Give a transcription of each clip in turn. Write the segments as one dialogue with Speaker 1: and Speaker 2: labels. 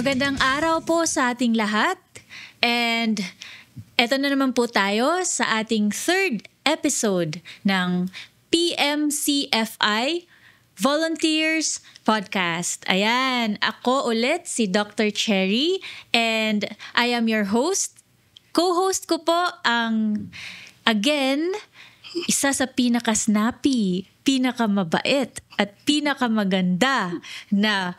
Speaker 1: Magandang araw po sa ating lahat. And eto na naman po tayo sa ating third episode ng PMCFI Volunteers Podcast. Ayan, ako ulit si Dr. Cherry and I am your host. Co-host ko po ang, again, isa sa pinaka-snappy, pinakamabait at pinakamaganda na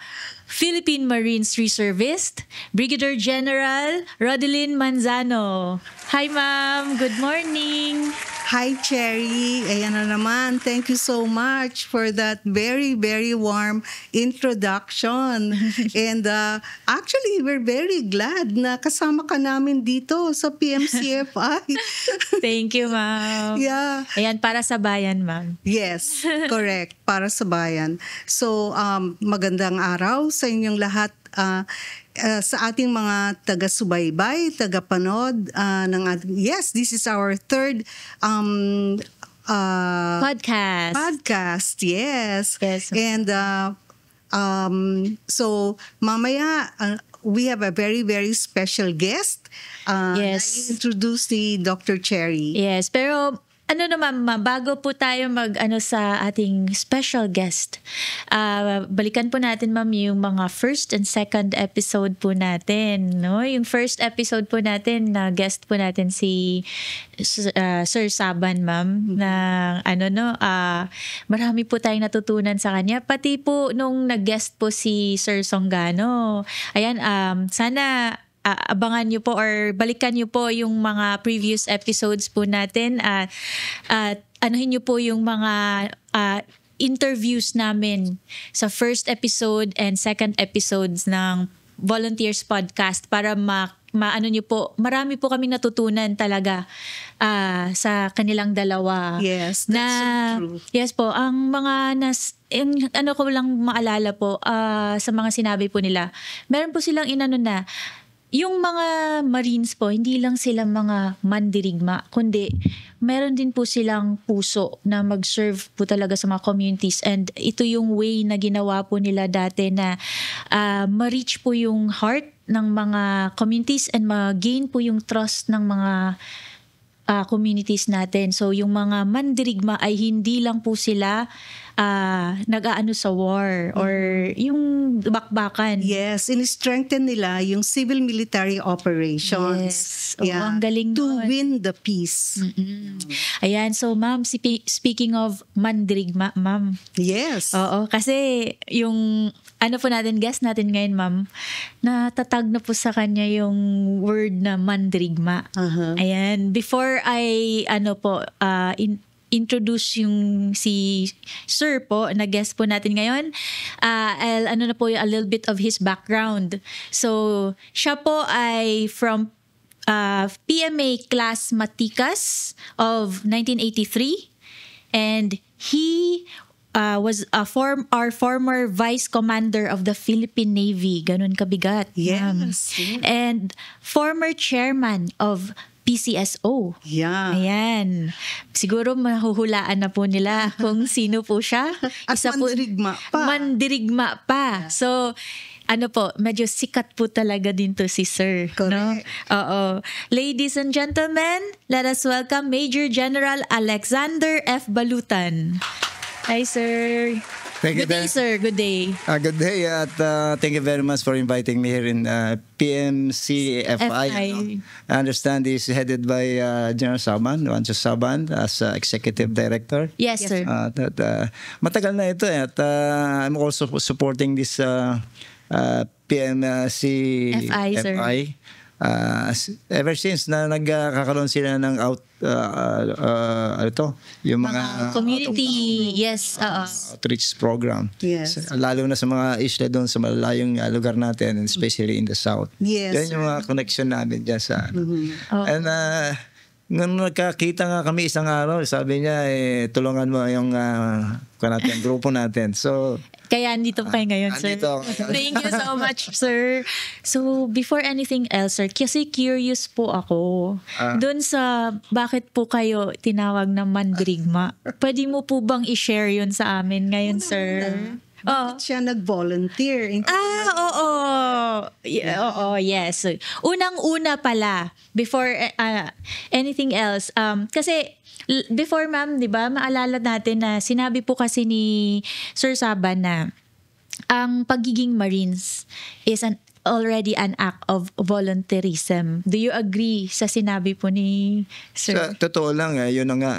Speaker 1: Philippine Marines Reservist, Brigadier General Rodelyn Manzano. Hi ma'am, good morning.
Speaker 2: Hi Cherry, ayan na naman. Thank you so much for that very, very warm introduction. And actually, we're very glad na kasama ka namin dito sa PMCFI.
Speaker 1: Thank you ma'am.
Speaker 2: Yeah.
Speaker 1: Ayan, para sa bayan ma'am.
Speaker 2: Yes, correct. Para sa bayan. So, magandang araw sa inyong lahat. Sa ating mga taga-subaybay, taga-panood ng yes, this is our third podcast, yes. And so mamaya we have a very, very special guest.
Speaker 1: Yes.
Speaker 2: I introduce si Dr. Cherry.
Speaker 1: Yes, pero ano naman ma'am, bago po tayo sa ating special guest, balikan po natin ma'am yung mga first and second episode po natin, no? Yung first episode po natin na guest po natin si Sir Saban ma'am, na marami po tayong natutunan sa kanya, pati po nung nag-guest po si Sir Songano. Ayan, sana abangan nyo po or balikan nyo po yung mga previous episodes po natin at anuhin nyo po yung mga interviews namin sa first episode and second episodes ng Volunteers Podcast para maano nyo po, marami po kaming natutunan talaga sa kanilang dalawa.
Speaker 2: Yes, that's so true.
Speaker 1: Yes po, ang mga ano ko lang maalala po sa mga sinabi po nila, meron po silang na yung mga Marines po, hindi lang sila mga mandirigma, kundi meron din po silang puso na mag-serve po talaga sa mga communities. And ito yung way na ginawa po nila dati na ma-reach po yung heart ng mga communities and ma-gain po yung trust ng mga communities natin. So yung mga mandirigma ay hindi lang po sila nag-aano sa war or yung bakbakan.
Speaker 2: Yes, in-strengthen nila yung civil-military operations.
Speaker 1: Yes. Ang galing
Speaker 2: to win the peace.
Speaker 1: Mm-mm. Ayan, so ma'am, speaking of mandirigma, ma'am.
Speaker 2: Yes.
Speaker 1: Oo, kasi yung po natin, guest natin ngayon ma'am, natatag na po sa kanya yung word na mandirigma.
Speaker 2: Uh-huh.
Speaker 1: Ayan, before I introduce yung si Sir po, na guest po natin ngayon, I'll a little bit of his background. So, siya po ay from PMA Class Matikas of 1983 and he was our former Vice Commander of the Philippine Navy. Ganun kabigat.
Speaker 2: Yes.
Speaker 1: And former Chairman of PCSO.
Speaker 2: Yeah.
Speaker 1: Ayan. Siguro mahuhulaan na po nila kung sino po siya.
Speaker 2: At mandirigma pa.
Speaker 1: Mandirigma pa. So, medyo sikat po talaga din to si Sir.
Speaker 2: Correct.
Speaker 1: No? Oo. Ladies and gentlemen, let us welcome Major General Alexander F. Balutan. Hi, sir.
Speaker 3: Thank you.
Speaker 1: Good day, sir. Good day.
Speaker 3: Good day at thank you very much for inviting me here in PMCFI. I understand this is headed by General Saban, Juancho Saban, as Executive Director.
Speaker 1: Yes, sir.
Speaker 3: Matagal na ito at I'm also supporting this PMCFI.
Speaker 1: sir.
Speaker 3: Ever since na nagkakaroon sila ng yung mga
Speaker 1: community, yes,
Speaker 3: outreach program.
Speaker 2: Yes.
Speaker 3: Lalo na sa mga isla doon sa malalayong lugar natin, and especially in the south.
Speaker 2: Yes.
Speaker 3: Yan yung mga connection namin dyan sa And nung nagkakita nga kami isang araw, sabi niya, tulungan mo yung grupo natin. So,
Speaker 1: kaya andito po kayo ngayon, sir. Thank you so much, sir. So, before anything else, sir, kasi curious po ako doon sa bakit po kayo tinawag na mandirigma. Pwede mo po bang i-share yun sa amin ngayon, sir? Oo.
Speaker 2: Siya nag-volunteer.
Speaker 1: Oo. Oo, yes. Unang-una pala, before anything else, kasi before ma'am, di ba, maalala natin na sinabi po kasi ni Sir Saban na ang pagiging Marines is already an act of volunteerism. Do you agree sa sinabi po ni Sir?
Speaker 3: Sa totoo lang, yun na nga.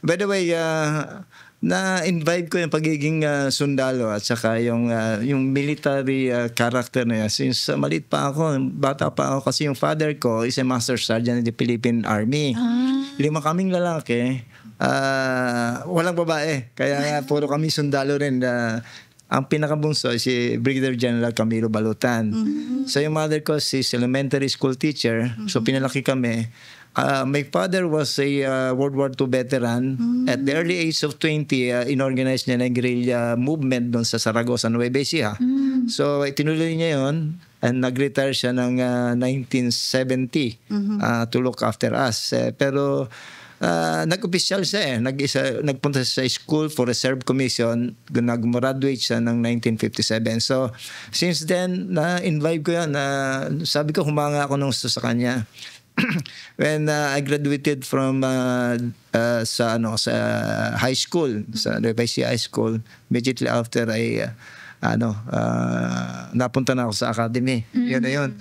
Speaker 3: By the way, na-invite ko yung pagiging sundalo at saka yung military character na yan. Since maliit pa ako, bata pa ako, kasi yung father ko is a master sergeant in the Philippine Army. 5 kaming lalaki, walang babae. Kaya nga, puro kami sundalo rin. Ang pinakabunso si Brigadier General Camilo Balutan. So yung mother ko is elementary school teacher. So pinalaki kami. My father was a World War II veteran. At the early age of 20, inorganize niya na guerrilla movement doon sa Saragossa, Nueva Ecija. So tinuloy niya yon and nag-retire siya ng 1970 to look after us. Pero nag-official siya nagpunta sa school for reserve commission, nag-graduate siya ng 1957. So since then na-invite ko yan, sabi ko humanga ako nung sa kanya. When I graduated from sa high school, sa Nueva Ecija High School, immediately after I napunta na ako sa academy. Yun na yun.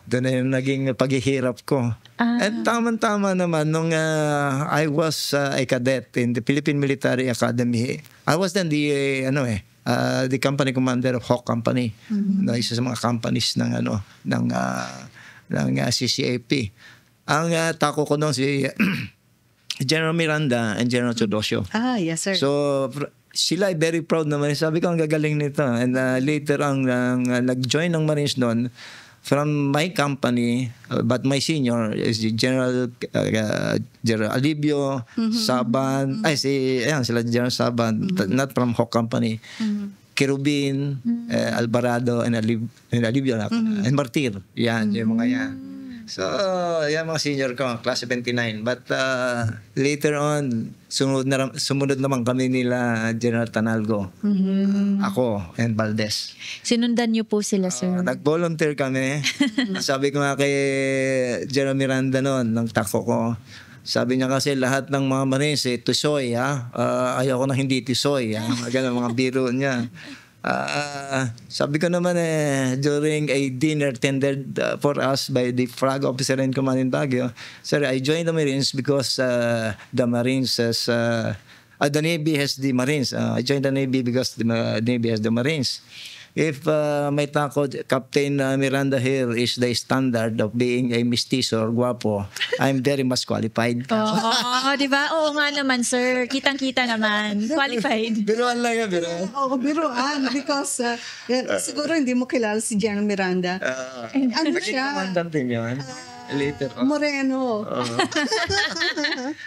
Speaker 3: Doon na yung naging paghihirap ko. At tama-tama naman nung I was a cadet in the Philippine Military Academy. I was then the company commander of Hawk Company. Isa sa mga companies ng CCAP. Ang tako ko noon si General Miranda and General Teodosio.
Speaker 2: Yes, sir.
Speaker 3: So sila ay very proud naman. Sabi ko ang gagaling nito. And later nag-join ng Marines noon from my company, but my senior is General Alibio Saban. Sila General Saban, not from Hawk Company. Kerubin, Alvarado, and Alibio, and Martir. Yan, yung mga yan. So, yan mga senior ko, class 79. But later on, sumunod naman kami nila General Tanalgo. Ako, and Valdez.
Speaker 1: Sinundan niyo po sila, sir?
Speaker 3: Nag-volunteer kami. Sabi ko nga kay General Miranda noon, ng tako ko, sabi niya kasi lahat ng mga Marines, tisoy, ayoko na hindi tisoy. Ganun mga biro niya. Sabi ko naman during a dinner tendered for us by the flag officer in command in Baguio, sir, I joined the Marines because the Marines has the Navy has the Marines. I joined the Navy because the Navy has the Marines. If may tako, Captain Miranda here is the standard of being a mestizo or guwapo, I'm very much qualified.
Speaker 1: Di ba? Oo nga naman, sir. Kitang-kita naman. Qualified.
Speaker 3: Biruan lang yan, biruan.
Speaker 2: Oo, biruan. Because siguro hindi mo kilala si General Miranda. Ano siya?
Speaker 3: Comandante niyan. Later on.
Speaker 2: Moreno.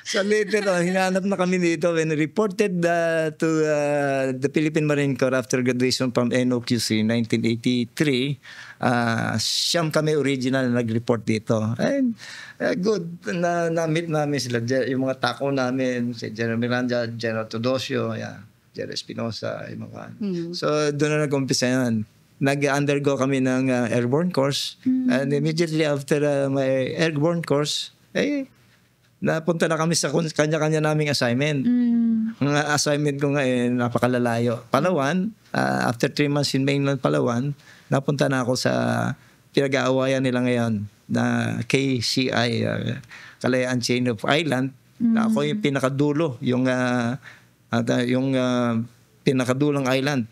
Speaker 3: So later on, hinanap na kami dito when reported to the Philippine Marine Corps after graduation from NOQC 1983. Siyam kami original na nag-report dito. And good, na-meet namin sila, yung mga tako namin, si General Miranda, General Teodosio, General Espinosa, yung mga. So doon na nag-umpisa yan. Nag-undergo kami ng airborne course. And immediately after my airborne course, napunta na kami sa kanya-kanya naming assignment. Ang assignment ko nga napakalalayo. Palawan, after 3 months in mainland Palawan, napunta na ako sa pinag-aawayan nila ngayon na KCI, Kalayaan Chain of Island. Na ako yung pinakadulo, yung pinakadulong island.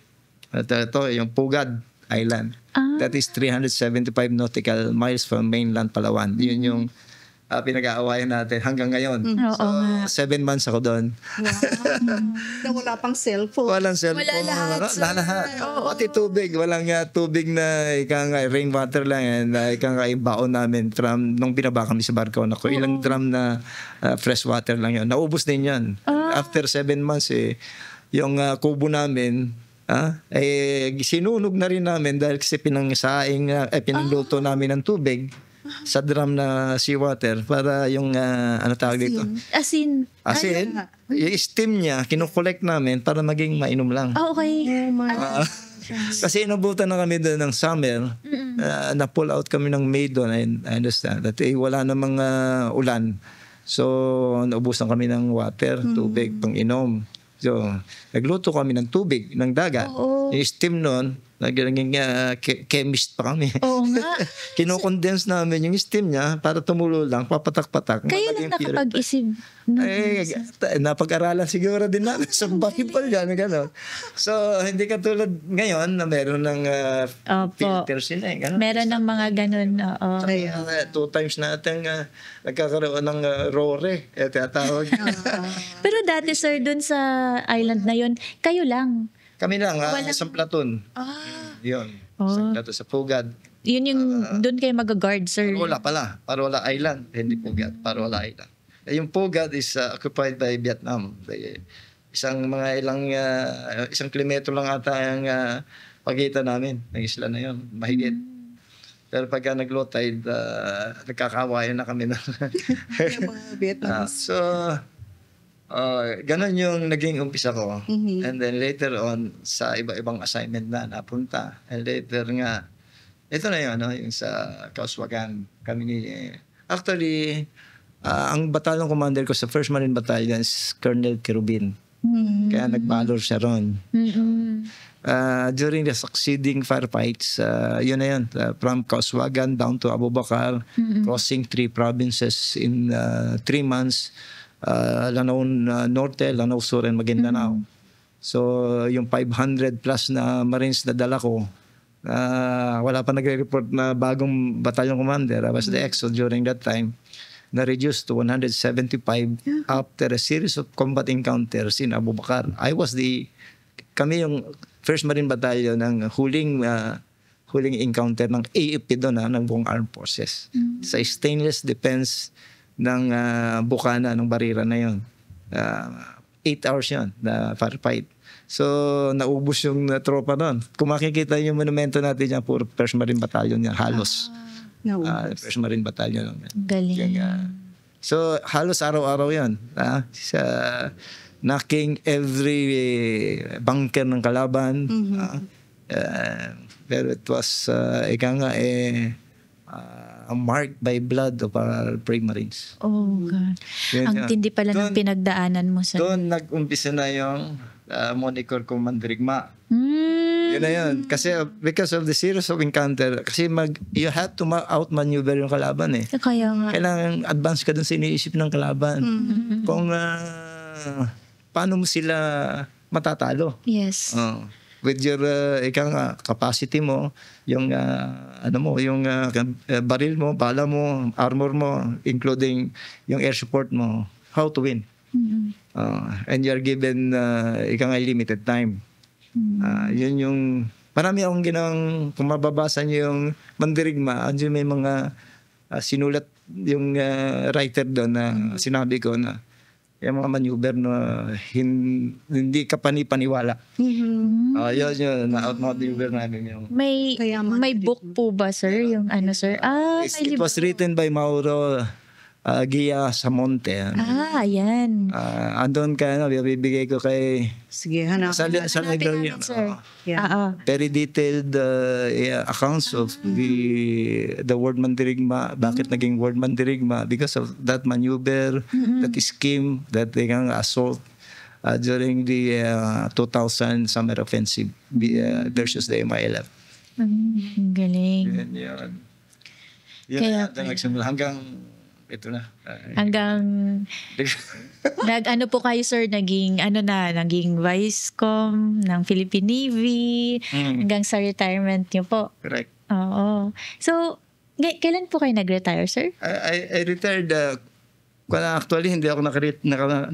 Speaker 3: At ito, yung Pugad Island. That is 375 nautical miles from mainland Palawan. Yun yung pinag-aawayan natin hanggang ngayon. So, 7 months ako doon.
Speaker 2: Na wala pang cellphone.
Speaker 3: Walang cellphone.
Speaker 1: Wala lahat.
Speaker 3: Pati tubig. Walang tubig na rainwater lang. And baon namin from nung binaba kami sa barko. Ilang drum na fresh water lang yun. Naubos din yan. After 7 months, yung kubo namin, sinunog na rin namin dahil kasi pinangluto namin ng tubig. sa drum na seawater para yung ano tawag dito?
Speaker 1: Asin.
Speaker 3: Asin, yung steam niya, kinokollect namin para maging mainom lang.
Speaker 1: Ah, okay.
Speaker 2: Oh my
Speaker 3: Kasi inabutan na kami doon ng summer, na-pull out kami ng May doon. I understand that wala namang ulan. So, naubusan kami ng water, tubig, pang inom. So, nagluto kami ng tubig, ng dagat.
Speaker 1: Oo.
Speaker 3: Yung steam noon, naging chemist pa kami.
Speaker 1: Oo nga.
Speaker 3: Kinocondense namin yung steam niya para tumulo lang, papatak-patak.
Speaker 1: Kayo lang
Speaker 3: Maging pure.
Speaker 1: nakapag-isip.
Speaker 3: Napag-aralan siguro din namin sa Bible yan. Gano'n. So, hindi katulad ngayon na meron ng
Speaker 1: Opo.
Speaker 3: filters yun eh. Gano'n.
Speaker 1: Meron ng mga ganun. Oo.
Speaker 3: Kaya 2 times natin nagkakaroon ng rore. Tinatawag.
Speaker 1: Pero dati, sir, dun sa island na yun, kayo lang.
Speaker 3: Kami lang,
Speaker 1: Walang-
Speaker 3: isang platoon. Yun. Isang platoon sa Pugad.
Speaker 1: Yun yung dun kayo mag-guard, sir.
Speaker 3: Parola pala. Parola Island. Hindi Pugad. Parola Island. Yung Pugad is occupied by Vietnam. Isang mga isang kilometro lang ata ang pagitan namin ng isla na yun. Mahigit. Pero pagka nag-low tide, nagkakawayan na kami na.
Speaker 2: Yung mga Vietnamese.
Speaker 3: Ganon yung naging umpisa ko. And then later on, sa iba-ibang assignment na napunta. And later nga, ito na yun, yung sa Kauswagan. Kami actually, ang battalion commander ko sa 1st Marine Battalion is Colonel Kerubin. Kaya nagbalor siya ron. During the succeeding firefights, yun na yun, from Kauswagan down to Abubakar, crossing 3 provinces in 3 months, Lanao Norte, Lanao Sur, and Maguindanao. So, yung 500 plus na Marines na dala ko, wala pa nagre-report na bagong battalion commander. I was the EXO during that time. Na-reduced to 175 after a series of combat encounters in Abubakar. Kami yung 1st Marine Battalion ng huling encounter ng AFP doon, ng buong Armed Forces. Sa stainless defense ng bukana ng barira na yun. 8 hours yun na firefight. So, naubos yung tropa doon. Kung makikita yung monumento natin yan, puro 1st Marine Battalion yan, halos.
Speaker 2: Naubos.
Speaker 3: 1st Marine Battalion.
Speaker 1: Galing.
Speaker 3: So, halos araw-araw yan. Sa knocking every bunker ng kalaban. Pero it was, marked by blood of our brave Marines.
Speaker 1: Oh, God.
Speaker 3: Yun,
Speaker 1: Ang tindi pala ng pinagdaanan mo, sir.
Speaker 3: Doon nag-umpisa na yung Moniker Comandirigma. Yun na yun. Kasi because of the series of encounter, kasi you have to outmaneuver yung kalaban eh.
Speaker 1: Kaya nga.
Speaker 3: Kailangan advance ka dun sa iniisip ng kalaban. Kung paano mo sila matatalo.
Speaker 1: Yes.
Speaker 3: With your capacity mo, yung yung baril mo, bala mo, armor mo, including yung air support mo, how to win. And you're given limited time. Yun yung marami akong kung mababasa niyo yung Mandirigma, andyan may mga sinulat yung writer doon na sinabi ko na yung mga maneuver na hindi ka panipaniwala. Yun, na-out-maneuver namin yung...
Speaker 1: May book po ba, sir? Yung sir?
Speaker 3: It was written by Mauro Gia Samonte.
Speaker 1: Ayan.
Speaker 3: Andun ka, bibigay ko kay...
Speaker 2: Sige, hanap.
Speaker 3: Sa library.
Speaker 1: Sir.
Speaker 3: Very detailed accounts of the word Mandirigma. Bakit naging word Mandirigma? Because of that maneuver, that scheme, that assault during the 2000 summer offensive versus the MILF.
Speaker 1: Galing.
Speaker 3: Yun nagsimula hanggang ito na.
Speaker 1: Hanggang po kayo, sir, naging vice com ng Philippine Navy hanggang sa retirement niyo po.
Speaker 3: Correct.
Speaker 1: Oo. So, kailan po kayo nag-retire, sir?
Speaker 3: I retired actually hindi ako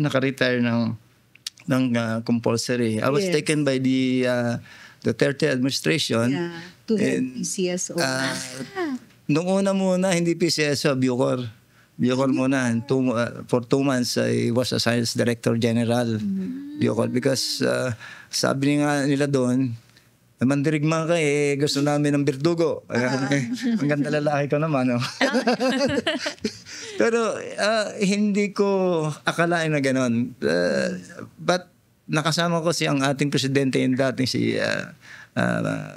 Speaker 3: naka-retire ng compulsory. I was taken by the Duterte administration.
Speaker 2: To head PCSO.
Speaker 3: Noong una muna, hindi PCSO, Bucor. Bucor muna. For 2 months, I was assigned as Director General. Bucor. Because sabi nga nila doon, mandirigma ka gusto namin ng birdugo. Ang ganda lalaki ko naman. No? Pero hindi ko akalain na gano'n. But nakasama ko ang ating presidente yung dating si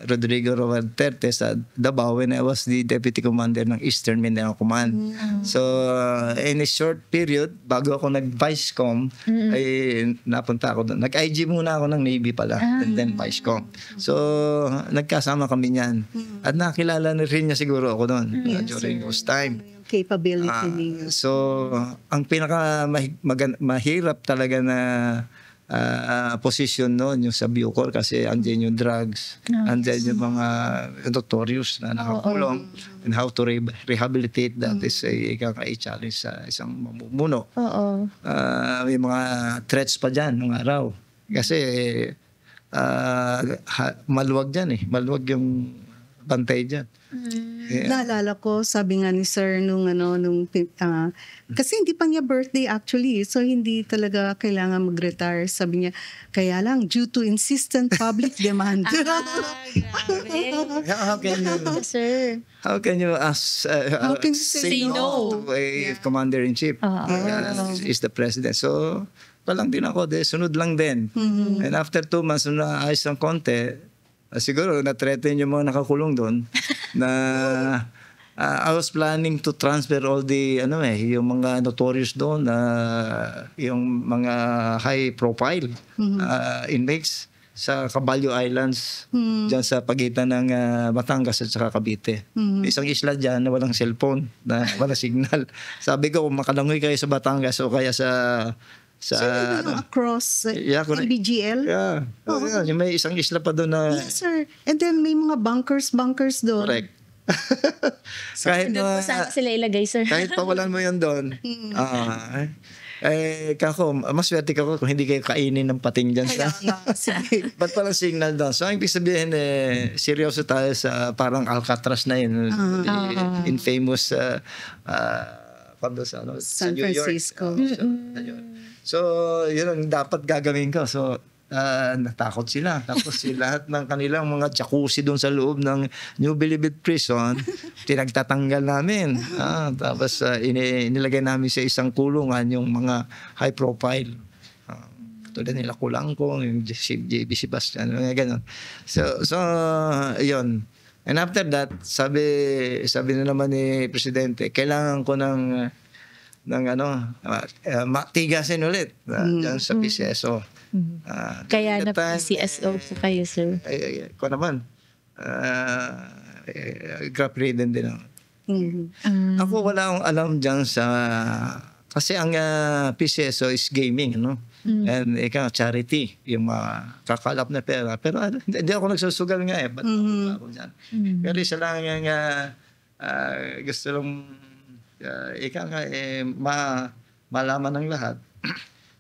Speaker 3: Rodrigo Roa Duterte sa Davao when I was the Deputy Commander ng Eastern Mindanao Command. So, in a short period, bago ako nag-Vice Com, ay napunta ako doon. Nag-IG muna ako ng Navy pala, and then Vice Com. So, nagkasama kami niyan. At nakilala na rin niya siguro ako doon during those time.
Speaker 2: Capability niyo.
Speaker 3: So, ang pinaka mahirap talaga na position noon yung sa Bucor kasi andyan yung drugs, andyan yung mga notorious na nakakulong, and how to rehabilitate that is a challenge sa isang mamumuno. May mga threats pa dyan nung araw kasi maluwag dyan maluwag yung bantay dyan.
Speaker 2: Naalala ko, sabi nga ni Sir kasi hindi pa niya birthday actually, so hindi talaga kailangan mag-retire. Sabi niya, kaya lang due to insistent public demand.
Speaker 3: How can you say no to a commander-in-chief? Is the president. So, palang din ako, sunod lang din. And after 2 months, naayos ng konti, siguro na-threaten yung mga nakakulong doon na I was planning to transfer all the yung mga notorious doon, yung mga high profile inmates sa Caballo Islands, dyan sa pagitan ng Batangas at saka Cavite. Isang isla dyan na walang cellphone, na walang signal. Sabi ko, kung makalangoy kayo sa Batangas o kaya sa
Speaker 2: yung across LBGL?
Speaker 3: Yeah. May isang isla pa doon na...
Speaker 2: Yes, sir. And then may mga bunkers doon.
Speaker 3: Correct. Kahit
Speaker 1: doon po sana sila ilagay, sir.
Speaker 3: Kahit pawalan mo yun doon. Kako, maswerte ka kung hindi kayo kainin ng pating dyan. Ba't palang signal doon? So, ang ibig sabihin, seryoso tayo sa parang Alcatraz na yun. Infamous
Speaker 2: San Francisco.
Speaker 3: So, yun ang dapat gagawin ko. So, natakot sila. Tapos lahat ng kanilang mga jacuzzi doon sa loob ng New Bilibid Prison, tinagtatanggal namin. Tapos inilagay namin sa isang kulungan yung mga high profile. Tulad nila Kulangkong, yung JB Sebastian, gano'n. So, yun. And after that, sabi na naman ni Presidente, kailangan ko ng tigasin ulit dyan sa PCSO.
Speaker 1: Kaya na PCSO po kayo, sir.
Speaker 3: Ko naman, grap-ridden din ako. Ako wala akong alam dyan kasi ang PCSO is gaming, and charity, yung mga kakalap na pera. Pero hindi ako nagsusugal nga ba't ako dyan? Pero isa lang yung gusto lang malaman ng lahat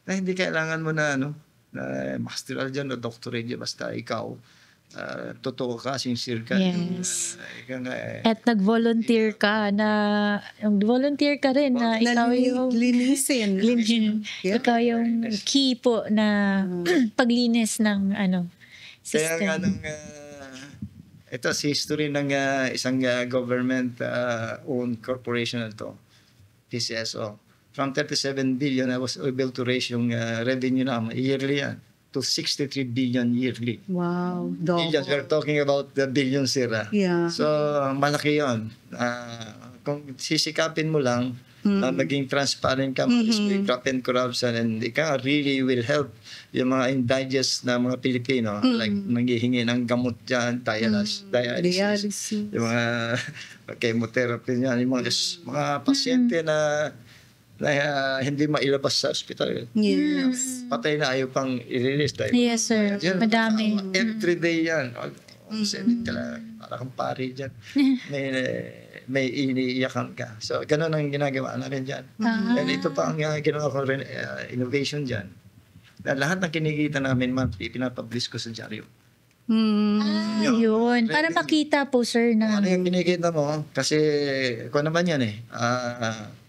Speaker 3: na hindi kailangan mo na masteral dyan o doctorate dyan, basta ikaw totoo ka, sincere ka.
Speaker 1: Yes. At nag-volunteer ka rin na ikaw yung
Speaker 2: linisin.
Speaker 1: Ikaw yung key po na paglinis ng system.
Speaker 3: Kaya nga ito si history ng isang government owned corporation na to, PCSO. From 37 billion, I was able to raise yung revenue na yearly yan to 63 billion yearly.
Speaker 2: Wow.
Speaker 3: Billions, we're talking about the billions here.
Speaker 2: Yeah.
Speaker 3: So, malaki yun. Kung sisikapin mo lang, maging transparent ka, crop and corruption, and ika really will help yung mga indigest na mga Pilipino, like nanghihingi ng gamot dyan, dialysis, yung mga chemotherapy niyan, yung mga pasyente na hindi mailabas sa ospital.
Speaker 2: Yes.
Speaker 3: Patay na ayaw pang i-release.
Speaker 1: Yes, sir. Madami.
Speaker 3: Every day yan. Para kang pari dyan. May iniiyakan ka. So, ganun ang ginagawa namin dyan. And ito pa ang ginawa ko rin, innovation dyan. Lahat ng kinikita namin monthly, pinapublish ko sa dyaryo.
Speaker 1: Yun. Para makita po, sir, na...
Speaker 3: Ano yung kinikita mo? Kasi, kung naman yan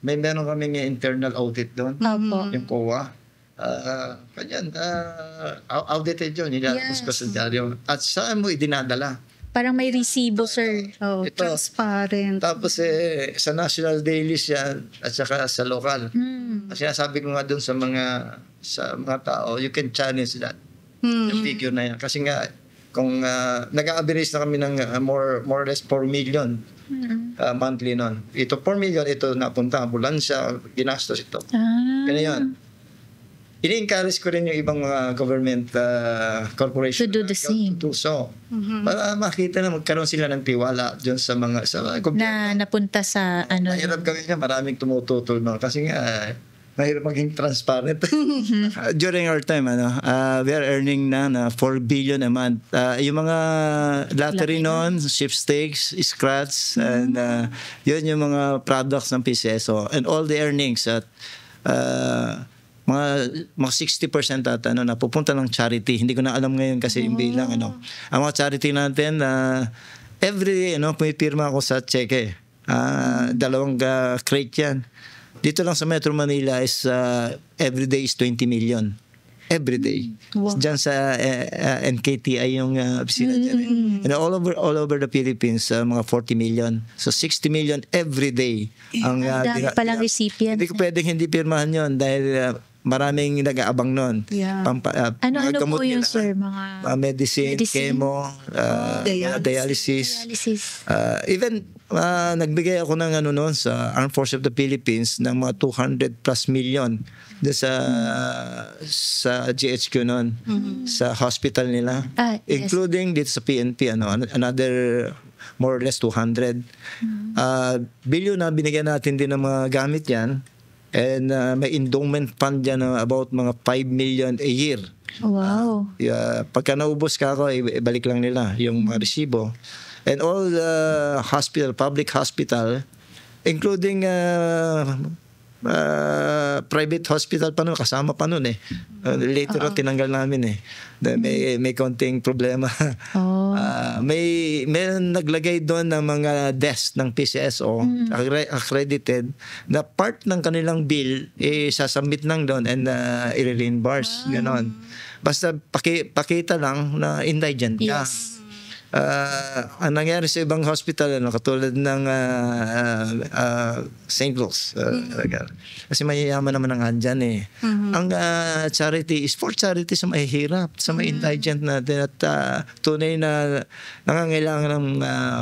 Speaker 3: meron kaming internal audit doon.
Speaker 1: Opo.
Speaker 3: Yung COA. Kanyan, outdated yun. Nilalabas ko sa dyaryo. At saan mo idinadala?
Speaker 1: Parang may resibo, sir.
Speaker 2: Oh,
Speaker 3: Ito.
Speaker 2: transparent.
Speaker 3: Tapos sa national dailies yan at saka sa local. Kasi sinasabi ko nga doon sa mga tao, you can challenge that. Yung figure na yan. Kasi nga, kung nag-average na kami ng more or less 4 million monthly nun. Ito 4 million, ito napunta, ambulansya, ginastos ito. Kaya yun. Ini-encourage ko rin yung ibang mga government corporation
Speaker 1: To do the same.
Speaker 3: to do so. Para makita na magkaroon sila ng tiwala dyan sa mga gobyerno.
Speaker 1: Na napunta sa ano.
Speaker 3: Mahirap gawin niya, maraming tumututol no? Kasi nga, mahirap maging transparent. During our time, we are earning na 4 billion a month. Yung mga lottery noon, sweepstakes, scratch, and yun yung mga products ng PCSO. And all the earnings at mga 60% ata napupunta ng charity. Hindi ko na alam ngayon kasi yung bilang ang mga charity natin every pumipirma ako sa cheque. 2 crate yan. Dito lang sa Metro Manila is every day is 20 million. Every day.
Speaker 1: Wow.
Speaker 3: Diyan sa NKTI yung opisina dyan. And all over the Philippines, mga 40 million. So 60 million every day. Ang
Speaker 1: dami palang recipients.
Speaker 3: Hindi ko pwedeng hindi pirmahan yun dahil maraming nag-aabang nun.
Speaker 2: Yeah.
Speaker 1: Ano po
Speaker 3: gamot
Speaker 1: yun,
Speaker 3: nila,
Speaker 1: sir? Mga
Speaker 3: medicine, chemo, dialysis. Even nagbigay ako ng noon sa Armed Forces of the Philippines ng mga 200 plus million sa GHQ noon, sa hospital nila.
Speaker 1: Yes.
Speaker 3: Including dito sa PNP, another more or less 200. Billion na binigyan natin din ng mga gamit yan. And may endowment fund dyan na about mga 5 million a year.
Speaker 1: Wow.
Speaker 3: Pagka naubos ka ako, ibalik lang nila yung mga resibo. And all public hospital, including private hospital pa nun, kasama pa nun later on, tinanggal namin may konting problema. May naglagay doon ng mga desk ng PCSO accredited na part ng kanilang bill sasubmit lang doon and i-reimburse. Ganon. Basta pakita lang na indigent ka.
Speaker 1: Yes.
Speaker 3: Ang nangyari sa ibang hospital katulad ng St. Luke's kasi mayayaman naman ang andyan ang charity is for charity sa mahihirap, sa mga indigent natin at tunay na nangangailangan ng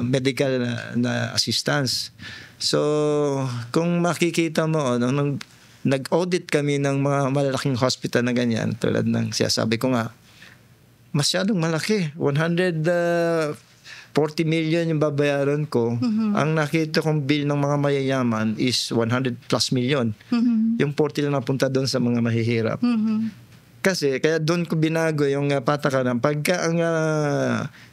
Speaker 3: medical na assistance. So kung makikita mo nag-audit kami ng mga malalaking hospital na ganyan tulad ng sinasabi ko nga, masyadong malaki. 140 million yung babayaran ko. Ang nakita kong bill ng mga mayayaman is 100 plus million. Yung 40 lang napunta doon sa mga mahihirap. Kasi, kaya doon ko binago yung patakaran. Pagka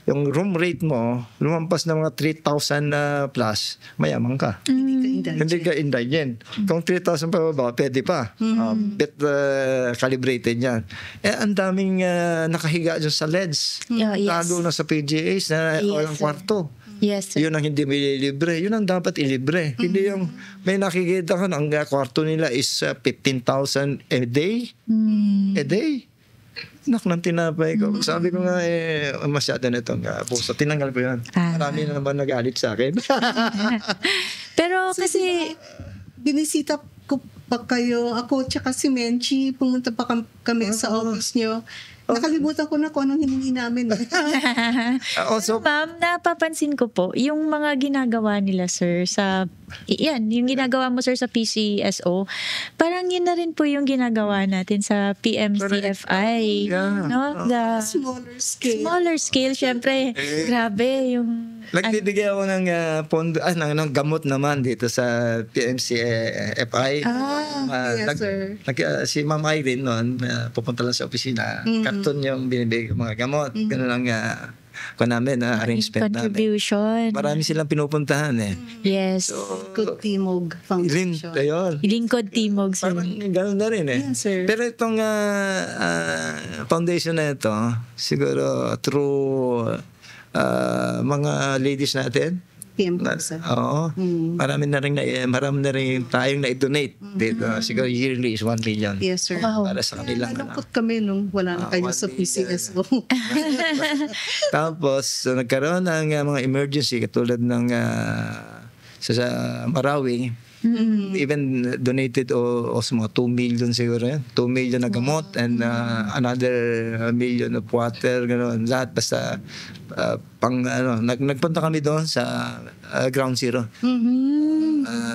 Speaker 3: yung room rate mo, lumampas na mga 3,000 plus, mayaman ka. Hindi ka indigent. Kung 3,000 pa baba, pwede pa. Bit calibrated yan. Ang daming nakahiga dyan sa LEDs. Lalo na sa PGAs na walang kwarto.
Speaker 1: Yes, sir.
Speaker 3: Yun ang hindi libre. Yun ang dapat ilibre. Hindi yung may nakikita ka ang kwarto nila is 15,000 a day. A day. Nak ng tinapay ko. Sabi ko nga masyado na itong puso. Tinanggal ko yan. Marami na naman nagalit sa akin.
Speaker 1: Pero kasi
Speaker 2: binisita ko pa kayo, ako tsaka si Menchi, pumunta pa kami sa office nyo. Nakalimutan ko na kung anong hiningi namin.
Speaker 3: Also,
Speaker 1: ma'am, napapansin ko po, yung mga ginagawa nila, sir, yung ginagawa mo, sir, sa PCSO, parang yun na rin po yung ginagawa natin sa PMCFI.
Speaker 3: Yeah.
Speaker 1: No? The
Speaker 2: Smaller scale.
Speaker 1: syempre. Grabe, yung...
Speaker 3: nagbibigay ako ng pondo, ng gamot naman dito sa PMCFI.
Speaker 2: Yes, sir.
Speaker 3: Si Ma'am Irene noon, pupunta lang sa opisina. Karton yung binibigay ko mga gamot. Ganun lang namin, arrangement namin.
Speaker 1: Contribution.
Speaker 3: Marami silang pinupuntahan
Speaker 1: Yes.
Speaker 2: Good Timog Foundation.
Speaker 1: Lingkod Timog, sir.
Speaker 3: Parang gano'n na rin
Speaker 2: Yes, sir.
Speaker 3: Pero itong foundation na ito, siguro through mga ladies natin, Oo. Marami na rin tayong na-donate dito. Siguro yearly is 1 million.
Speaker 2: Yes, sir.
Speaker 1: Wow.
Speaker 3: Para sa kanilang
Speaker 2: Nalungkot kami nung wala na kayo
Speaker 3: 1
Speaker 2: sa PCSO.
Speaker 3: Tapos, nagkaroon ng mga emergency katulad ng sa Marawi. Even donated also mga 2 million siguro yan. 2 million na gamot and another million of water, gano'n. Lahat basta nagpunta kami doon sa Ground Zero.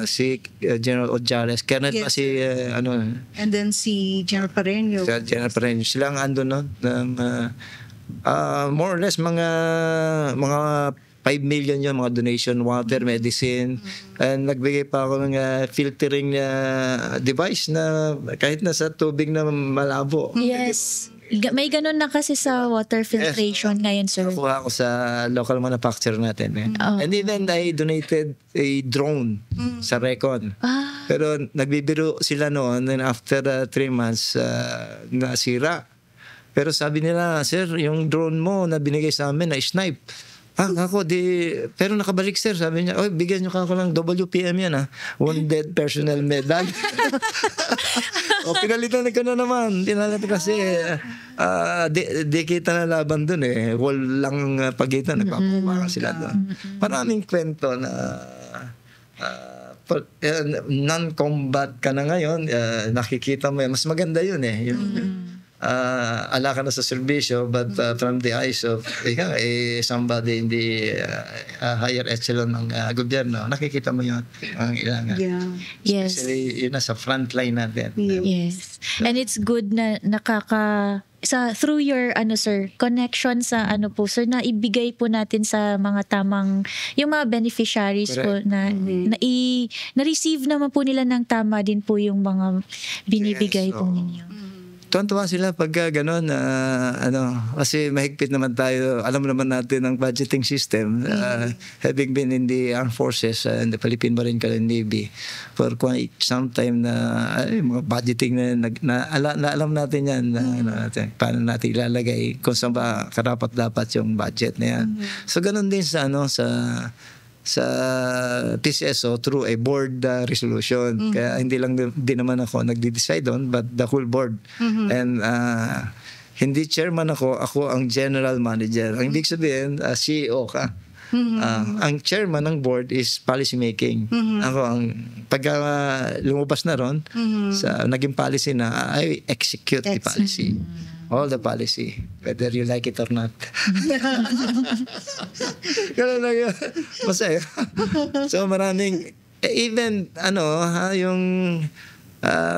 Speaker 3: Si General Ojales, Colonel pa si
Speaker 2: And then si General Pareño.
Speaker 3: General Pareño. Sila ang andun nun ng more or less mga 5 million yung mga donation, water, medicine. And nagbigay pa ako ng filtering device na kahit nasa tubig na malabo.
Speaker 1: Yes. May ganun na kasi sa water filtration ngayon, sir.
Speaker 3: Nakuha ako sa local manufacturer natin. And even I donated a drone sa Recon. Pero nagbibiro sila noon and after 3 months nasira. Pero sabi nila, sir, yung drone mo na binigay sa amin na snipe. Pero nakabalik, sir. Sabi niya, bigyan niyo ako ng WPM yan, Wounded Personnel Medal. Pinalitan ko na naman. Pinalitan kasi, di kita na laban dun Wall lang pagitan. Nagpapawakan sila dun. Maraming kwento na non-combat ka na ngayon, nakikita mo yan. Mas maganda yun yung ala ka na sa serbisyo but from the eyes of somebody in the higher echelon ng gobyerno, nakikita mo yun ang ilangan.
Speaker 1: Yes.
Speaker 3: Especially yun nasa front line natin.
Speaker 1: Yes. And it's good na through your sir, connection sa po sir, na ibigay po natin sa mga tamang yung mga beneficiaries po na na-receive naman po nila ng tama din po yung mga binibigay po ninyo.
Speaker 3: Tuwan-tuwa sila pagka gano'n, kasi mahigpit naman tayo. Alam naman natin ang budgeting system. Having been in the armed forces and the Philippine Marine Corps and Navy for quite some time mga budgeting na alam natin yan. Paano natin ilalagay kung saan ba karapat-dapat yung budget na yan. So gano'n din sa PCSO through a board resolution. Kaya hindi lang din naman ako nagde-decide on, but the whole board. And hindi chairman ako ang general manager. Ang ibig sabihin, CEO ka. Ang chairman ng board is policy making. Ako pagka lumabas na ron, sa naging policy na, I execute the policy. All the policy, whether you like it or not. Ganun lang yun. Masaya. So maraming, even yung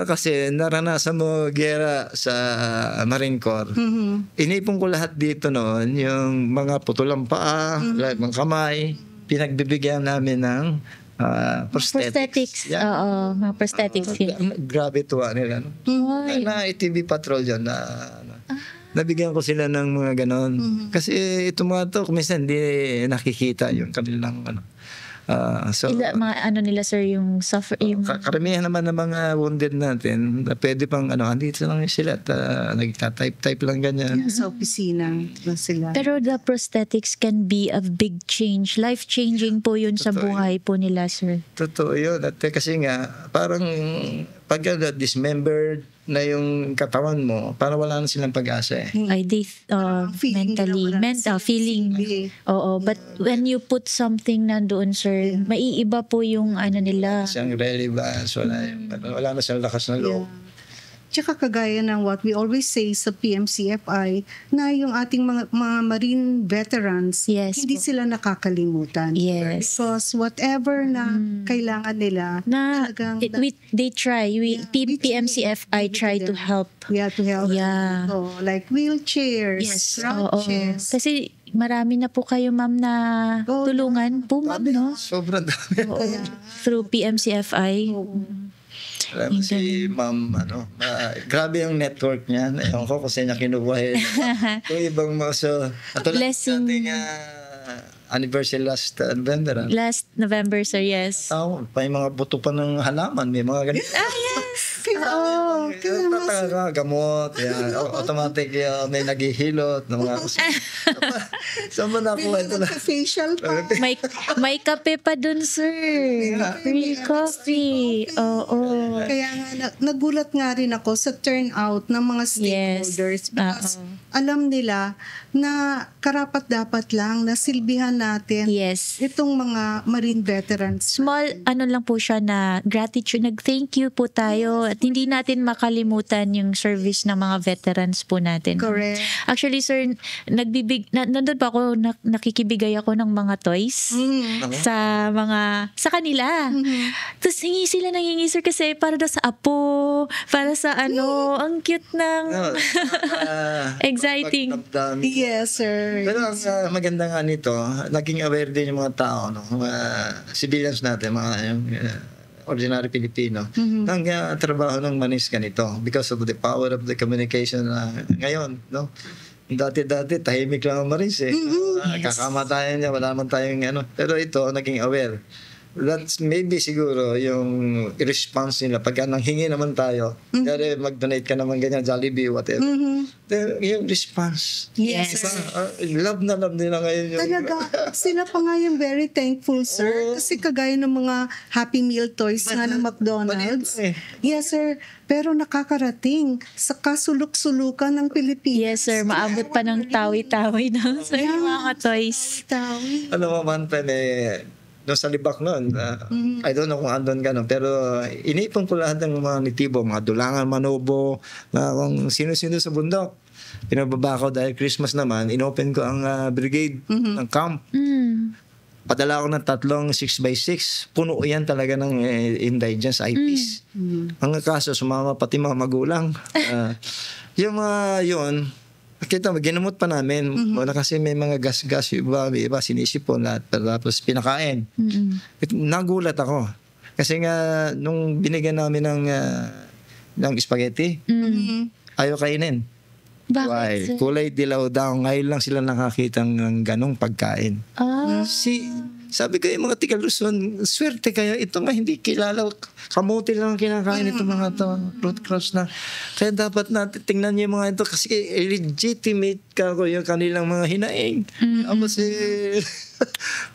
Speaker 3: kasi naranasan mo gera sa Marine Corps. Inipon ko lahat dito noon, yung mga putulang paa, mga kamay, pinagbibigyan namin ng prosthetics.
Speaker 1: Oo, mga prosthetics.
Speaker 3: Grabe tuwa nila. Na ATV patrol yun nabigyan ko sila ng mga ganon. Kasi itong mga to, minsan hindi nakikita yung kanilang
Speaker 1: mga nila sir, yung suffer, yung
Speaker 3: karamihan naman ng mga wounded natin, pwede pang andito lang sila at nagtatype lang ganyan.
Speaker 2: Sa opisina sila.
Speaker 1: Pero the prosthetics can be a big change. Life-changing po yun sa buhay po nila, sir.
Speaker 3: Totoo yun. At kasi nga, parang pag dismembered na yung katawan mo, para wala na silang pag-asa mental feeling. Oo, but when you put something nandoon, sir, maiiba po yung nila. Siyang relevance, wala na silang lakas ng loob.
Speaker 2: Tsaka kagaya ng what we always say sa PMCFI, na yung ating mga Marine veterans, hindi sila nakakalimutan.
Speaker 1: Yes.
Speaker 2: Because whatever na kailangan nila,
Speaker 1: they try. PMCFI try to help.
Speaker 2: We have to help.
Speaker 1: Yeah.
Speaker 2: So, like wheelchairs, crutches.
Speaker 1: Kasi marami na po kayo, ma'am, na tulungan po, ma'am, no?
Speaker 3: Sobrang dami.
Speaker 1: Through PMCFI.
Speaker 3: Alam mo si ma'am, grabe yung network niya. Ewan ko kung saan niya kinuha. Yung ibang mga
Speaker 1: blessing.
Speaker 3: Ating anniversary last November.
Speaker 1: Last November, sir, yes.
Speaker 3: May mga buto pa ng halaman. May mga ganito.
Speaker 1: Yes. Oo.
Speaker 3: Gamot, yan. Automatic may naghihilot ng mga saan ba nakuha ito na?
Speaker 2: Facial pa.
Speaker 1: May kape pa dun, sir. Free coffee. Oo.
Speaker 2: Kaya nga, nagulat nga rin ako sa turnout ng mga stakeholders.
Speaker 1: Yes.
Speaker 2: Because alam nila na karapat-dapat lang na silbihan natin
Speaker 1: Yes.
Speaker 2: itong mga marine veterans.
Speaker 1: Small, lang po siya na gratitude, nag-thank you po tayo at hindi natin makalimutan yung service ng mga veterans po natin.
Speaker 2: Correct.
Speaker 1: Actually, sir, nandun pa ako, nakikibigay ako ng mga toys sa kanila. Tapos hingi, sir, kasi para daw sa apo, para sa ang cute ng exciting.
Speaker 2: Yes, sir.
Speaker 3: Pero ang maganda nga nito, naging aware din yung mga tao, mga civilians natin, mga ordinary Pilipino, ng trabaho ng manis ganito because of the power of the communication ngayon, no? Dati tahimik lang ang maris kakamatayan niya, wala man tayong pero ito, naging aware. That's maybe siguro yung response nila pagka nang hingi naman tayo, kaya mag-donate ka naman ganyan, Jollibee, whatever. Yung response.
Speaker 1: Yes.
Speaker 3: Love na love nila ngayon yung
Speaker 2: Talaga, sila pa nga yung very thankful, sir. Kasi kagaya ng mga Happy Meal toys nga ng McDonald's. Yes, sir. Pero nakakarating sa kasulok-sulukan ng Pilipinas.
Speaker 1: Yes, sir. Maabot pa ng tawi-tawi na sir, yung mga toys.
Speaker 2: Tawi.
Speaker 3: Ano mo man pa no, sa Libak noon, I don't know kung andon ka no, pero inipon ko lahat ng mga nitibo, mga Dulangan, Manobo, kung sino-sino sa bundok. Pinababa ko dahil Christmas naman, inopen ko ang brigade ng camp. Padala ko ng 3 6x6. Puno yan talaga ng indigents, IPs. Ang kaso, sumama pati mga magulang. Yung mga yun, kita mo, ginamot pa namin. Wala kasi may mga gas-gas, iba sinisipon lahat. Tapos pinakain. Nagulat ako. Kasi nga, nung binigyan namin ng spaghetti, ayaw kainin.
Speaker 1: Bakit,
Speaker 3: Why?
Speaker 1: sir?
Speaker 3: Kulay dilaw daw. Ngayon lang sila nakakita ng ganong pagkain. Sabi ko, mga tiga Luzon, swerte kayo. Ito nga hindi kilala. Kamote lang ang kinakain itong mga root crops na. Kaya dapat natin tingnan niyo yung mga ito kasi legitimate ka ko yung kanilang mga hinaing. Tapos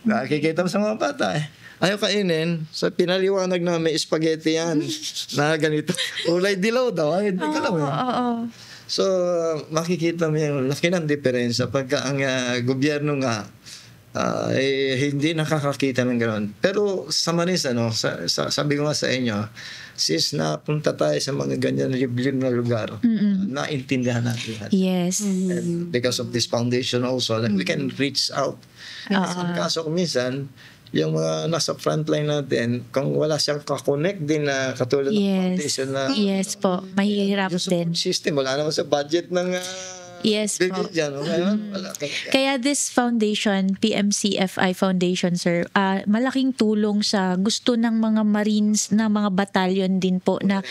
Speaker 3: nakikita mo sa mga bata ayaw kainin. So pinaliwanag na may spaghetti yan. Na ganito. Ulay dilaw daw. Ay, hindi ka lang. So makikita mo yung laki ng diferensya pagka ang gobyerno nga hindi nakakakita ng gano'n. Pero sa Manis, sabi ko nga sa inyo, sis napunta tayo sa mga ganyan liblib na lugar, naintindihan natin lahat.
Speaker 1: Yes.
Speaker 3: And because of this foundation also, that we can reach out. Kaso minsan, yung mga nasa frontline natin, kung wala siyang kakonect din na katulad ng foundation na
Speaker 1: yes po, mahirap
Speaker 3: yung
Speaker 1: din.
Speaker 3: support system, wala naman sa budget ng
Speaker 1: Yes po.
Speaker 3: Dyan, wala.
Speaker 1: Kaya this foundation, PMCFI Foundation, sir, malaking tulong sa gusto ng mga Marines, ng mga battalion din po na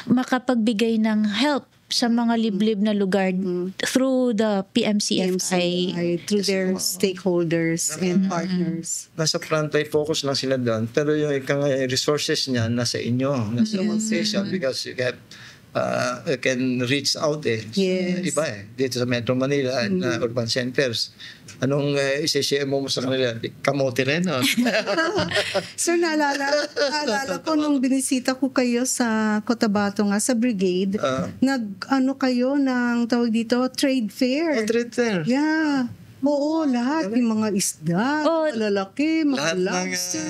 Speaker 1: makapagbigay ng help sa mga liblib na lugar through the PMCFI.
Speaker 2: Through their stakeholders and partners.
Speaker 3: Nasa frontline focus lang sila doon, pero yung resources niya nasa inyo, nasa foundation because you can reach out
Speaker 2: Yes.
Speaker 3: iba dito sa Metro Manila and urban centers. Anong isi-share mo sa kanila? Kamote rin,
Speaker 2: Sir, naalala ko nung binisita ko kayo sa Cotabato nga, sa Brigade, kayo ng tawag dito, trade fair.
Speaker 3: Trade fair.
Speaker 2: Yeah. Oo, lahat. Yung mga isda, malalaki, mga
Speaker 3: Lahat ng
Speaker 2: lobster.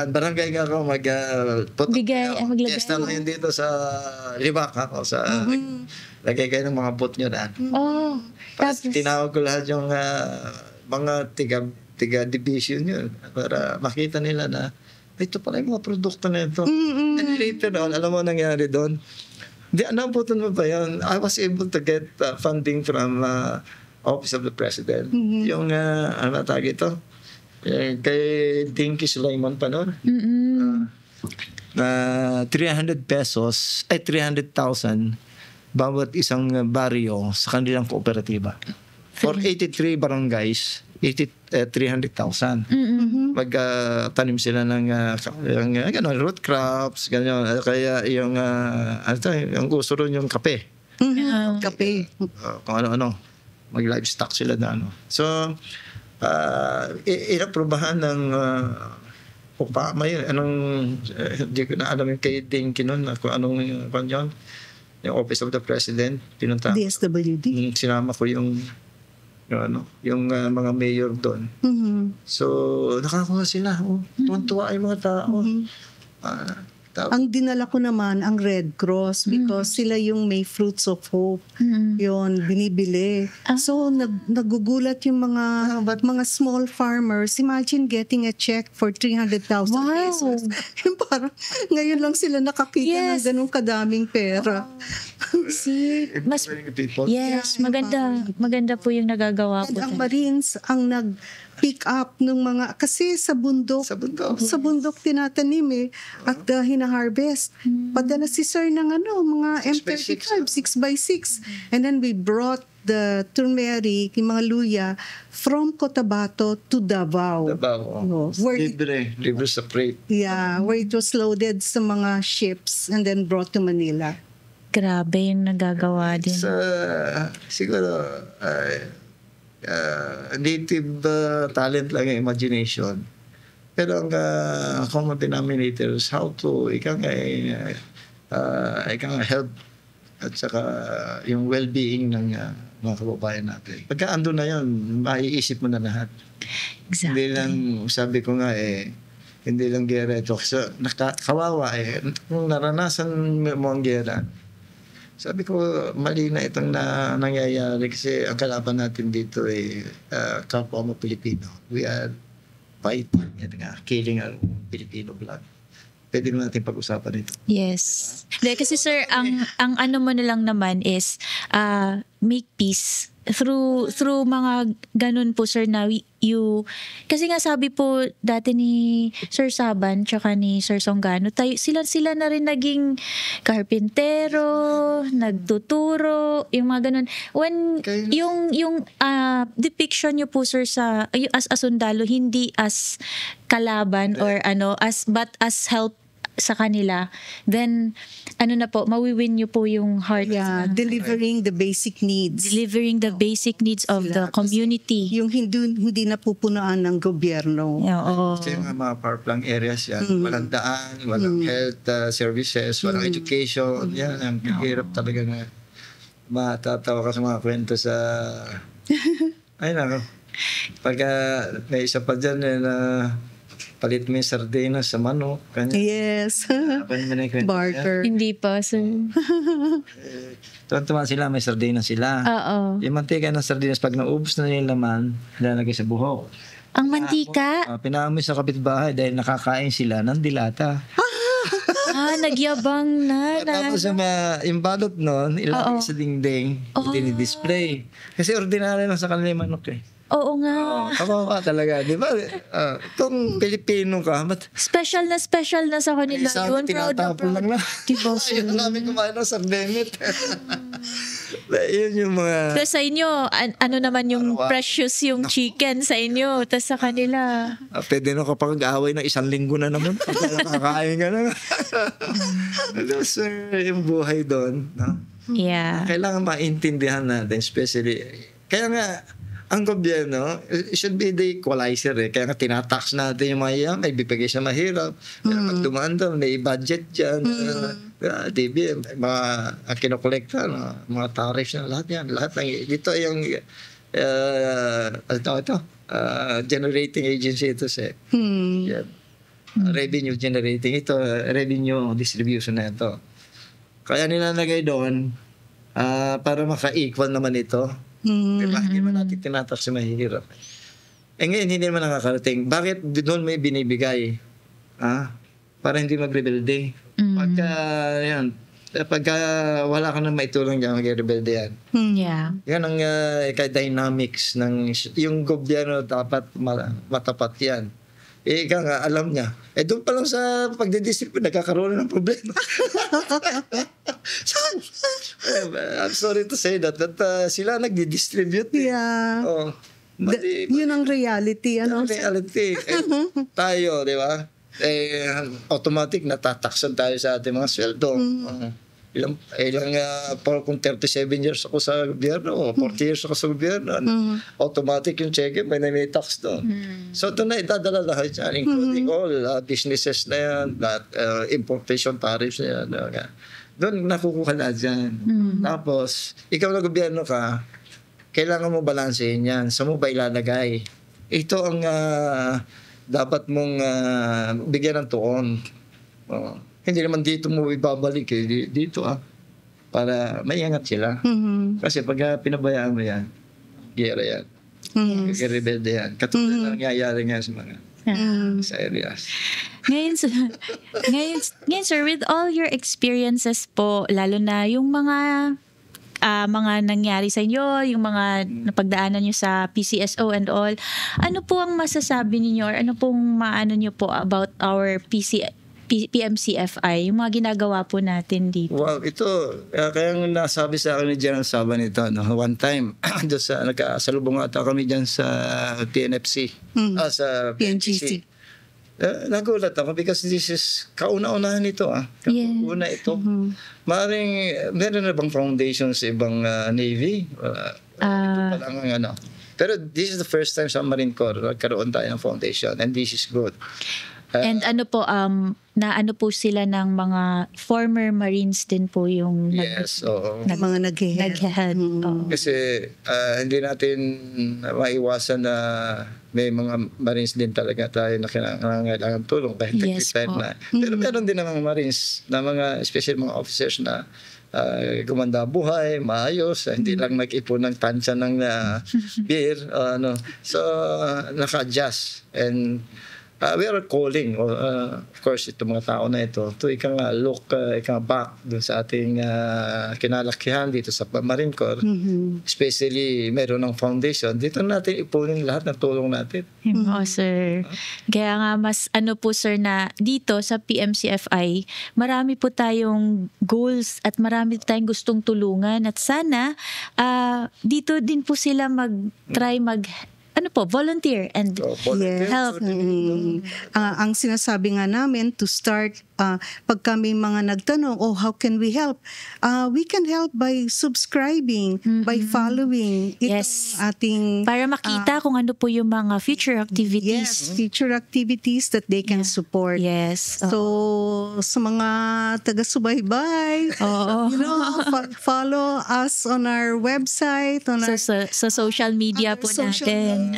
Speaker 3: barangay nga ako
Speaker 1: Maglagay.
Speaker 3: Fiesta na yun dito sa Libak ako lagay kayo ng mga booth nyo na.
Speaker 1: Tapos
Speaker 3: Tinawag ko lahat yung mga tiga division yun para makita nila na ito pala yung mga produkto na ito. And later on, alam mo nangyari doon? Nabutan mo ba yun? I was able to get funding from Office of the President. Yung, ano tawag ito? Kay Dinky Sulaiman pa noon. 300 pesos, 300,000 bawat isang baryo sa kanilang kooperatiba. For 83 barangays, 300,000. Magtanim sila ng root crops, ganyan. Kaya yung yung uso ron yung kape.
Speaker 2: Kape.
Speaker 3: Kung ano-ano. Mag-livestock sila na ano. So, inaprobahan ng hindi ko na alam yung kay Dinky nun, kung anong yun, yung Office of the President, pinunta.
Speaker 2: DSWD.
Speaker 3: Sinama ko yung mga mayor doon. So, nakakuha sila. Tuwan-tuwa yung mga tao.
Speaker 2: Ang dinala ko naman ang Red Cross because sila yung may Fruits of Hope. Yun, binibili. So, nagugulat yung mga small farmers. Imagine getting a check for 300,000 pesos. Yung parang, ngayon lang sila nakakita ng ganun kadaming pera.
Speaker 1: Maganda po yung nagagawa po.
Speaker 2: Ang Marines ang pick up ng mga, kasi sa bundok tinatanim at hina-harvest. Padala si sir ng mga M35, 6x6. And then we brought the turmeric, yung mga luya, from Cotabato to Davao.
Speaker 3: Libre sa freight.
Speaker 2: Yeah, where it was loaded sa mga ships and then brought to Manila.
Speaker 1: Grabe yung nagagawa din.
Speaker 3: Siguro, native talent lang yung imagination. Pero ang common denominator is how to help at saka yung well-being ng mga kababayan natin. Pagka ando na yun, maiisip mo na lahat.
Speaker 1: Exactly.
Speaker 3: Hindi lang, sabi ko nga hindi lang gera ito. So, kawawa kung naranasan mo ang gera, sabi ko, mali na itong nangyayari kasi ang kalaban natin dito kapwa mo Pilipino. We are fighting, killing our Filipino blood. Pwede natin pag-usapan ito.
Speaker 1: Yes. Kasi sir, ang ano mo na lang naman is make peace through mga ganun po sir na kasi nga sabi po dati ni Sir Saban tsaka ni Sir Songano sila na rin naging karpintero, nagtuturo, yung mga ganun. When yung depiction niyo po sir as sundalo, hindi as kalaban or but as help sa kanila, then na po, mawiwin niyo po yung heart.
Speaker 2: Yeah, delivering the basic needs.
Speaker 1: Delivering the basic needs of the community.
Speaker 2: Yung hindi napupunaan ng gobyerno.
Speaker 3: Kasi yung mga power plant areas yan, walang daan, walang health services, walang education. Yan, ang hirap talaga na matatawa ka sa mga kwento sa ay nako. Pagka may isa pa dyan na palit mo yung sardinas sa manok.
Speaker 2: Yes. Barter.
Speaker 1: Hindi pa, sir.
Speaker 3: Tuwan-tuwa sila, may sardinas sila.
Speaker 1: Oo.
Speaker 3: Yung mantika ng sardinas, pag naubos na yung laman, lalagay sa buhok.
Speaker 1: Ang mantika?
Speaker 3: Pinaamoy sa kapitbahay dahil nakakain sila ng dilata.
Speaker 1: Nagyabang na.
Speaker 3: Tapos yung balot nun, ilalagay sa dingding, dinidisplay. Kasi ordinary lang sa kanila yung manok
Speaker 1: Oo nga.
Speaker 3: Kawawa talaga, di ba? Kung Pilipino ka,
Speaker 1: special na sa kanila. Yun, proud na proud.
Speaker 3: Lang na.
Speaker 1: Diba, sir?
Speaker 3: Ayun namin kumain ng sardenit. Yun yung mga...
Speaker 1: Tapos sa inyo, naman yung precious yung chicken sa inyo. Tapos sa kanila.
Speaker 3: Pwede na kapag away ng 1 linggo na naman. Nakakain ka na. Sir, yung buhay doon. No?
Speaker 1: Yeah.
Speaker 3: Kailangan maintindihan natin, especially... Kaya nga, ang gobyerno, it should be the equalizer Kaya nga tinatax natin yung mga yan, may bibigay sa mahirap. Pag dumaan doon, may budget dyan. TV, mga kinokolekta, mga tariffs na lahat yan. Lahat ng, dito yung generating agency ito yan. Revenue generating ito, revenue distribution na ito. Kaya nilalagay doon para maka-equal naman ito. Diba? Hindi man natin tinatak sa mahirap. Ngayon, hindi naman nakakarating. Bakit doon may binibigay? Para hindi mag-rebelde. Pagka wala ka nang maitulong dyan, mag-rebelde yan.
Speaker 1: Yeah.
Speaker 3: Yan ang dynamics ng yung gobyerno dapat matapat yan. Ika nga, alam niya. Doon pa lang sa pagdidistribute, nagkakaroon ng problema. I'm sorry to say that sila nagdi-distribute.
Speaker 2: Yeah. Yun ang reality, ano?
Speaker 3: Reality. Tayo, di ba? Automatic natataksan tayo sa ating mga sweldo. Kung 37 years ako sa gobyerno o 40 years ako sa gobyerno, automatic yung check may tax doon. So ito na idadala lahat yan, including all businesses na yan, importation tariffs na yan. Doon nakukuha na dyan. Tapos, ikaw na gobyerno ka, kailangan mo balansehin yan. Saan mo ba ilalagay? Ito ang dapat mong bigyan ng tuon. Hindi naman dito mo ibabalik dito para maiangat sila. Kasi pag pinabayaan mo yan, gira yan. Rebelde yan. Katulad na nangyayari nga sa mga sa areas.
Speaker 1: Ngayon, sir, with all your experiences po, lalo na yung mga nangyari sa inyo, yung mga napagdaanan nyo sa PCSO and all, ano po ang masasabi ninyo or ano pong maano nyo po about our PMCFI, yung mga ginagawa po natin dito?
Speaker 3: Well, ito, kaya nasabi sa akin ni General Saban ito, one time, doon sa, nagkasalubong ata kami dyan sa PNFC, sa PNGC. Nagulat ako because this is kauna-unahan ito. Kauna ito. Maaaring, meron na bang foundation sa ibang Navy? Ito pa lang ang Pero this is the first time sa Marine Corps nagkaroon tayo ng foundation and this is good.
Speaker 1: And ano po, na po sila ng mga former Marines din po yung
Speaker 3: yes,
Speaker 2: mga nag-head.
Speaker 3: Kasi hindi natin maiwasan na may mga Marines din talaga tayo na kailangan tulong kahit nag-retire na. Pero meron din ng mga Marines na mga especially mga officers na gumanda buhay, maayos, hindi lang nag-ipon ng tansya ng beer. So, naka-adjust. And we are calling, of course, itong mga tao na ito, to look back dun sa ating kinalakihan dito sa Marine Corps. Especially, meron ng foundation. Dito natin ipunin lahat ng tulong natin.
Speaker 1: Sir. Kaya nga mas po sir na dito sa PMCFI, marami po tayong goals at marami tayong gustong tulungan at sana dito din po sila mag-try volunteer and help.
Speaker 2: Ang sinasabi nga namin to start, pag kami mga nagtanong, how can we help? We can help by subscribing, by following itong ating...
Speaker 1: Para makita kung ano po yung mga future activities.
Speaker 2: Yes, future activities that they can support.
Speaker 1: Yes.
Speaker 2: So, sa mga taga-subaybay, follow us on our website, on our
Speaker 1: sa social media po natin.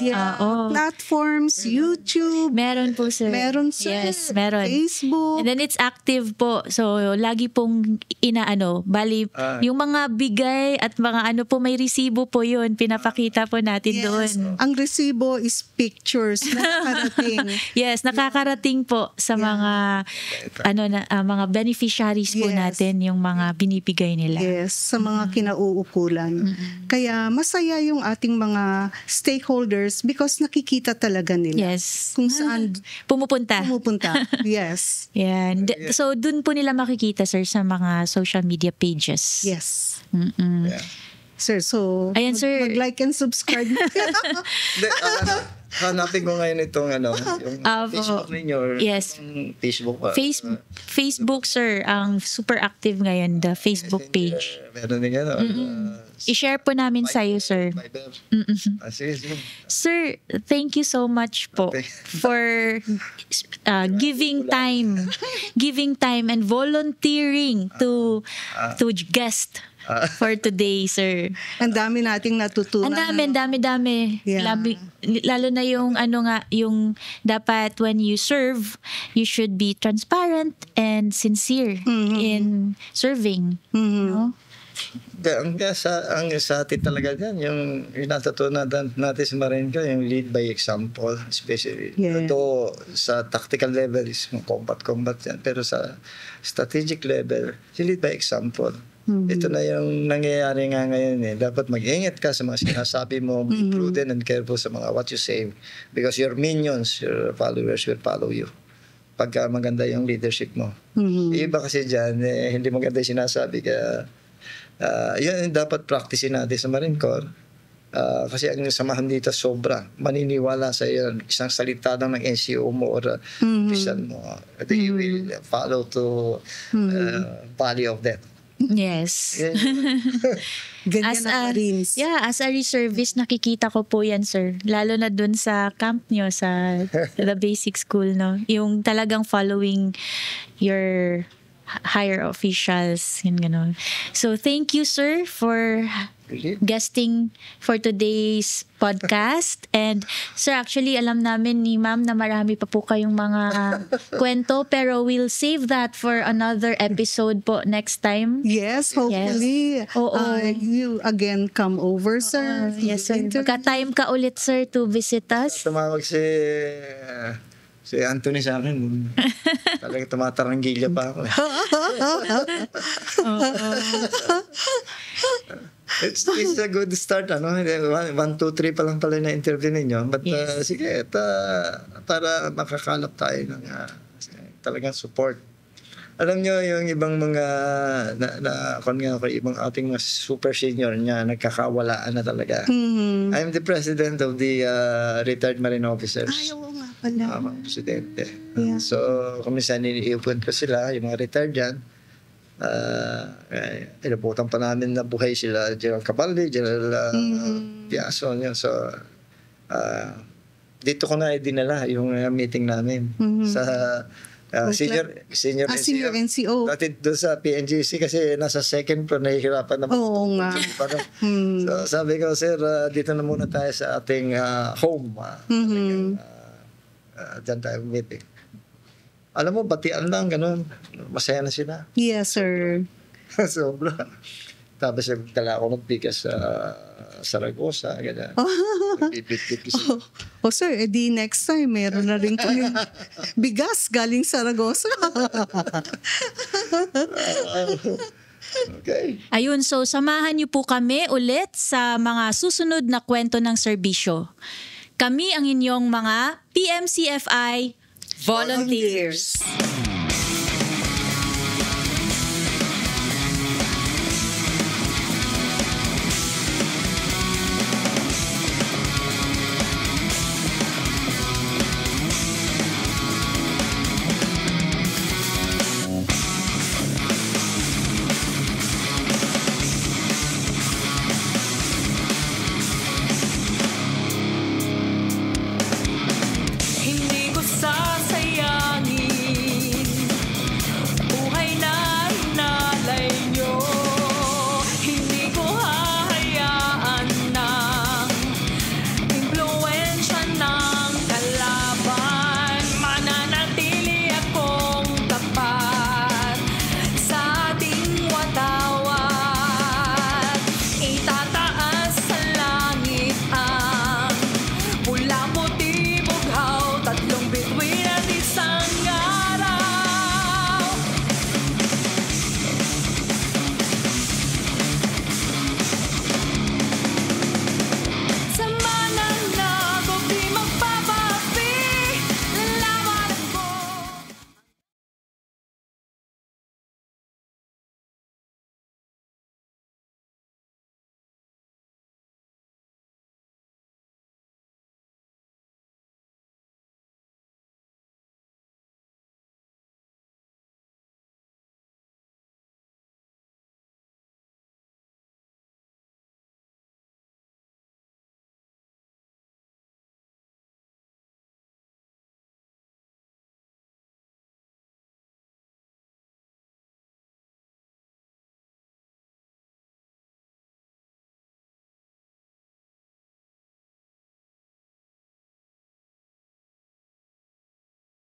Speaker 2: Platforms, YouTube.
Speaker 1: Meron po, sir.
Speaker 2: Meron, sir.
Speaker 1: Yes, meron.
Speaker 2: Facebook.
Speaker 1: And then it's active po. So, lagi pong bali, yung mga bigay at mga may resibo po yun. Pinapakita po natin doon.
Speaker 2: Ang resibo is pictures na nakarating.
Speaker 1: Yes, nakakarating po sa mga mga beneficiaries po natin yung mga binibigay nila.
Speaker 2: Yes, sa mga kinauukulan. Kaya masaya yung ating mga stakeholders because nakikita talaga nila.
Speaker 1: Yes.
Speaker 2: Kung saan
Speaker 1: pumupunta.
Speaker 2: Yes.
Speaker 1: Yan. So, dun po nila makikita, sir, sa mga social media pages.
Speaker 2: Yes.
Speaker 3: Yeah.
Speaker 2: Sir, so
Speaker 1: ayan, sir.
Speaker 2: mag-like and subscribe.
Speaker 3: Hanapin ko ngayon itong yung Facebook ninyo or Facebook pa.
Speaker 1: Facebook, sir, ang super active ngayon, the Facebook page.
Speaker 3: Meron din
Speaker 1: I-share po namin sa iyo, sir. Sir, thank you so much po for giving time and volunteering to guest for today, sir.
Speaker 2: Ang dami nating natutunan.
Speaker 1: Ang dami.
Speaker 2: Yeah.
Speaker 1: Lalo na yung yung dapat when you serve, you should be transparent and sincere in serving. No?
Speaker 3: Ang sa atin talaga yan, yung natutunan natin sa Marine Corps, yung lead by example, especially. Ito sa tactical level is combat yan, pero sa strategic level, you lead by example. Ito na yung nangyayari nga ngayon. Dapat mag-ingat ka sa mga sinasabi mo, be prudent and careful sa mga what you say, because your minions, your followers will follow you pagka maganda yung leadership mo. Iba kasi dyan, hindi maganda yung sinasabi, kaya yun yung dapat practicein natin sa Marine Corps. Kasi ang samahan dito sobra. Maniniwala sa iyo isang salita lang ng NCO mo or official mo. They will follow to value of that.
Speaker 1: Yes.
Speaker 2: Ganyan na Marines.
Speaker 1: As a reservist, nakikita ko po yan, sir. Lalo na dun sa camp nyo, sa the basic school, no? Yung talagang following your higher officials, yun gano'n. So, thank you, sir, for guesting for today's podcast. And sir, actually alam namin ni ma'am na marami pa po kayong mga kwento, pero we'll save that for another episode po next time.
Speaker 2: Yes, hopefully.
Speaker 1: Yes. Oo.
Speaker 2: You again come over, sir.
Speaker 1: Yes, sir. Magka-time ka ulit, sir, to visit us.
Speaker 3: Tumawag si Anthony sa akin. Talagang tumataranggilya pa ako. It's a good start, ano? 1, 2, 3 pa lang pala na interview ninyo. But sige, para makakalap tayo ng talagang support. Alam nyo, yung ibang mga ibang ating mga super senior niya, nagkakawalaan na talaga. I'm the president of the retired Marine officers.
Speaker 2: Ay, oo nga pala.
Speaker 3: Presidente.
Speaker 2: Yeah.
Speaker 3: So, kuminsan iniipon ko sila, yung mga retired dyan. Inabutan pa namin na buhay sila, General Capaldi, General Piaso. So, dito ko na dinala yung meeting namin sa senior
Speaker 2: NCO.
Speaker 3: Dati doon sa PNGC kasi nasa second floor, nahihirapan naman.
Speaker 2: Oo nga.
Speaker 3: So sabi ko, sir, dito na muna tayo sa ating home. Diyan tayo meeting. Alam mo, batian lang, ganun. Masaya na sila.
Speaker 2: Yes, sir.
Speaker 3: Sobra. Tapos dala ako ng bigas sa Saragosa, ganyan. Bibit-bit ko.
Speaker 2: Sir, edi next time, meron na rin kami bigas galing Saragosa.
Speaker 3: Okay.
Speaker 1: Ayun, so samahan niyo po kami ulit sa mga susunod na kwento ng serbisyo. Kami ang inyong mga PMCFI volunteers.